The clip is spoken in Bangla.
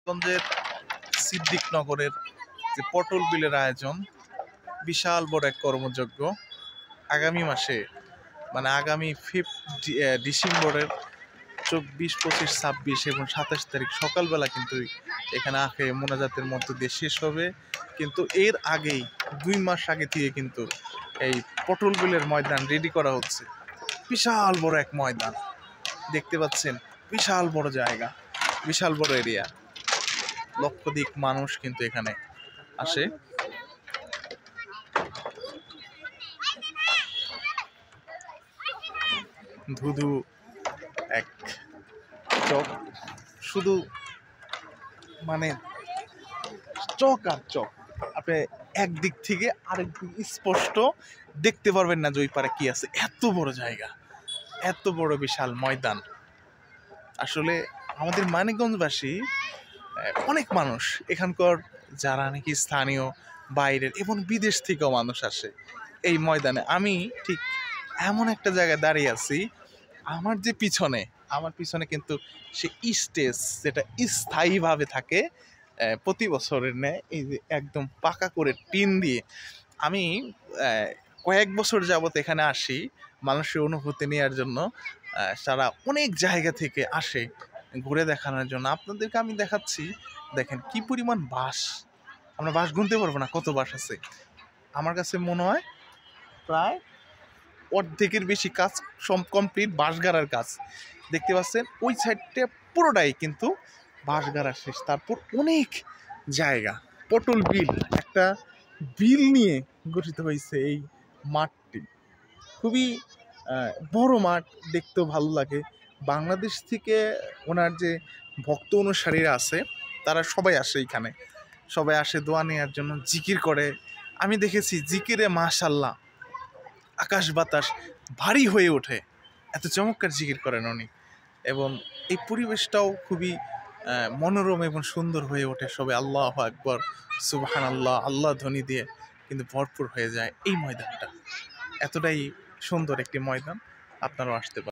মানিকগঞ্জের সিদ্দিকনগরের যে পটল বিলের আয়োজন, বিশাল বড় এক কর্মযজ্ঞ আগামী মাসে, মানে আগামী 5 ডিসেম্বরের 24, 25, 26 এবং 27 তারিখ সকালবেলা কিন্তু এখানে আখে মোনাজাতের মধ্য দিয়ে শেষ হবে। কিন্তু এর আগেই 2 মাস আগে থেকে কিন্তু এই পটল বিলের ময়দান রেডি করা হচ্ছে। বিশাল বড় এক ময়দান দেখতে পাচ্ছেন, বিশাল বড় জায়গা, বিশাল বড় এরিয়া, লক্ষাধিক মানুষ কিন্তু এখানে আসে। ধুধু এক চক, শুধু মানে চক আর চক, আপনি একদিক থেকে আরেক দিক স্পষ্ট দেখতে পারবেন না যে ওই পারে কি আছে। এত বড় জায়গা, এত বড় বিশাল ময়দান। আসলে আমাদের মানিকগঞ্জবাসী অনেক মানুষ এখানকার যারা নাকি স্থানীয়, বাইরের এবং বিদেশ থেকেও মানুষ আসে এই ময়দানে। আমি ঠিক এমন একটা জায়গায় দাঁড়িয়ে আছি, আমার পিছনে কিন্তু সে স্টেজ যেটা স্থায়ীভাবে থাকে প্রতি বছরের ন্যায়, এই যে একদম পাকা করে টিন দিয়ে। আমি কয়েক বছর যাবত এখানে আসি মানুষের অনুভূতি নেওয়ার জন্য। তারা অনেক জায়গা থেকে আসে ঘুরে দেখানোর জন্য। আপনাদেরকে আমি দেখাচ্ছি, দেখেন কি পরিমাণ বাঁশ। আমরা বাঁশ গুনতে পারবো না কত বাঁশ আছে। আমার কাছে মনে হয় প্রায় অর্ধেকের বেশি কাজ কমপ্লিট, বাঁশ গাড়ার কাজ। দেখতে পাচ্ছেন ওই সাইডটা পুরোটাই কিন্তু বাঁশ গাড়া শেষ। তারপর অনেক জায়গা, পটল বিল, একটা বিল নিয়ে গঠিত হয়েছে এই মাঠটি। খুবই বড় মাঠ, দেখতেও ভালো লাগে। বাংলাদেশ থেকে ওনার যে ভক্ত অনুসারীরা আছে তারা সবাই আসে এখানে, সবাই আসে দোয়া নেওয়ার জন্য, জিকির করে। আমি দেখেছি জিকিরে মাশাল্লাহ আকাশ বাতাস ভারী হয়ে ওঠে, এত চমৎকার জিকির করেন উনি। এবং এই পরিবেশটাও খুবই মনোরম এবং সুন্দর হয়ে ওঠে। সবাই আল্লাহু আকবার, সুবহানাল্লাহ, আল্লাহ ধ্বনি দিয়ে কিন্তু ভরপুর হয়ে যায় এই ময়দানটা। এতটাই সুন্দর একটি ময়দান, আপনারাও আসতে পারেন।